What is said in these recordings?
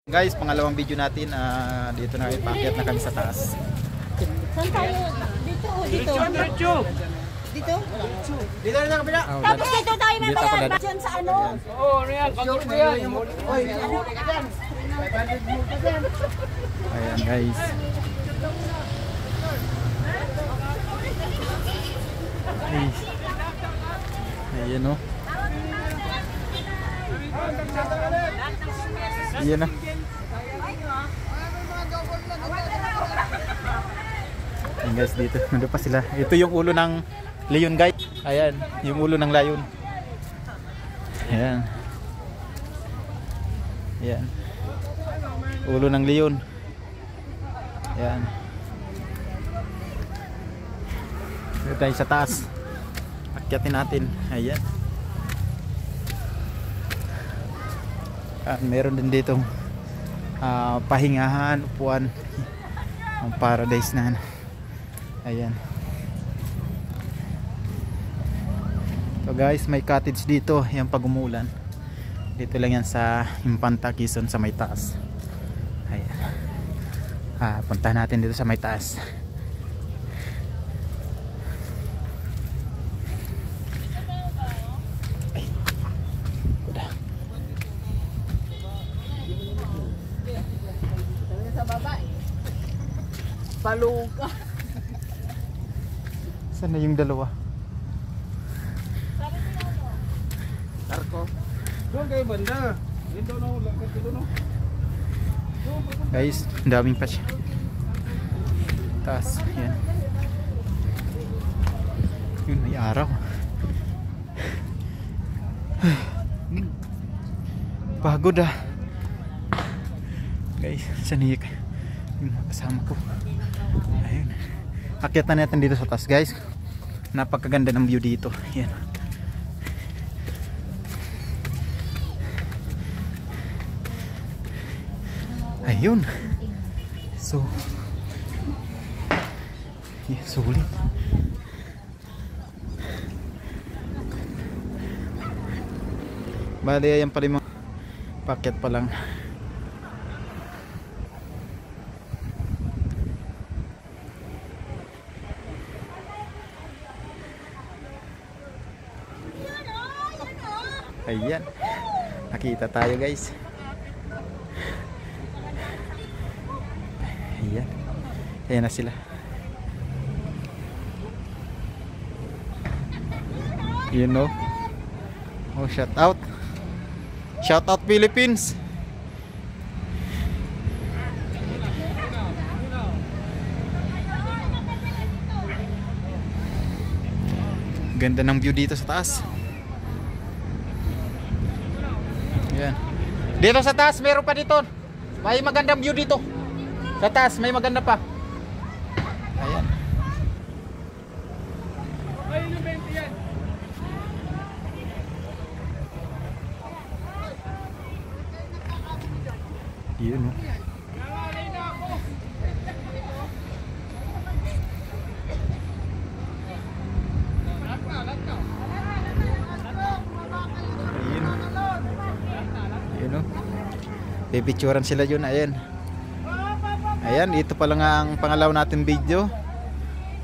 Guys, pangalawang video natin, dito na ipakyat na kami sa taas. Saan tayo? Dito o dito? Diretso! Dito? Dito na kabila! Tapos dito tayo may Dito ako bayan. Diyan sa ano? Oo, ano yan? Pagod ko yan! Oy, ano ka dyan? 500 mo ka dyan. Ayan guys. Ayan o. Ayan na. Ayan guys, dito. Nandun pa sila. Ito yung ulo ng leon guys. Ayan, yung ulo ng lion. Ayan. Ayan. Ulo ng leon. Ayan. Dito tayo sa taas. Akyatin natin. Ayan. Meron din ditong pahingahan, upuan. Ang paradise na. Ayan. So guys, may cottage dito. Yan pag umulan. Dito lang yan sa Infanta, Quezon, sa may taas. Ayan. Puntahan natin dito sa may taas. Paluga. Saan na yung dalawa? Tarko. Doon kayo banda. Dito na ulang. Dito na. Guys, daming pa siya. Taas, yan. Yun, may araw. Pagod ah. Guys, saniyak yung mga kasama ko. Ayun. Akyat na natin dito sa taas guys. Napakaganda ng view dito. Yan. Ayun. So yeah, sulit. Bali ayan pala yung mga packet pa lang. Ayan. Nakita tayo guys. Ayan. Ayan na sila. You know. Oh, shout out. Shout out Philippines. Ganda ng view dito sa taas. Ayan. Dito sa taas meron pa dito. May magandang view dito. Sa taas may maganda pa. Ayan. Yun o. Pipicturan sila yun. Ayan. Ayan, ito pa lang ang pangalaw natin video.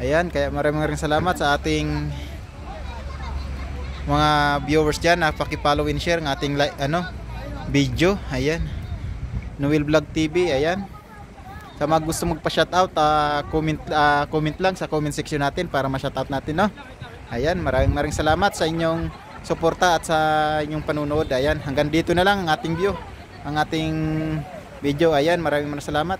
Ayan, kaya maraming salamat sa ating mga viewers dyan na paki-follow and share ng ating video. Ayan, Noel Vlog TV. Ayan, sa mga gusto magpa-shoutout, comment lang sa comment section natin para ma-shoutout natin, no? Ayan, maraming salamat sa inyong suporta at sa inyong panunood. Ayan, hanggang dito na lang ang ating view, ang ating video. Ayan, maraming salamat.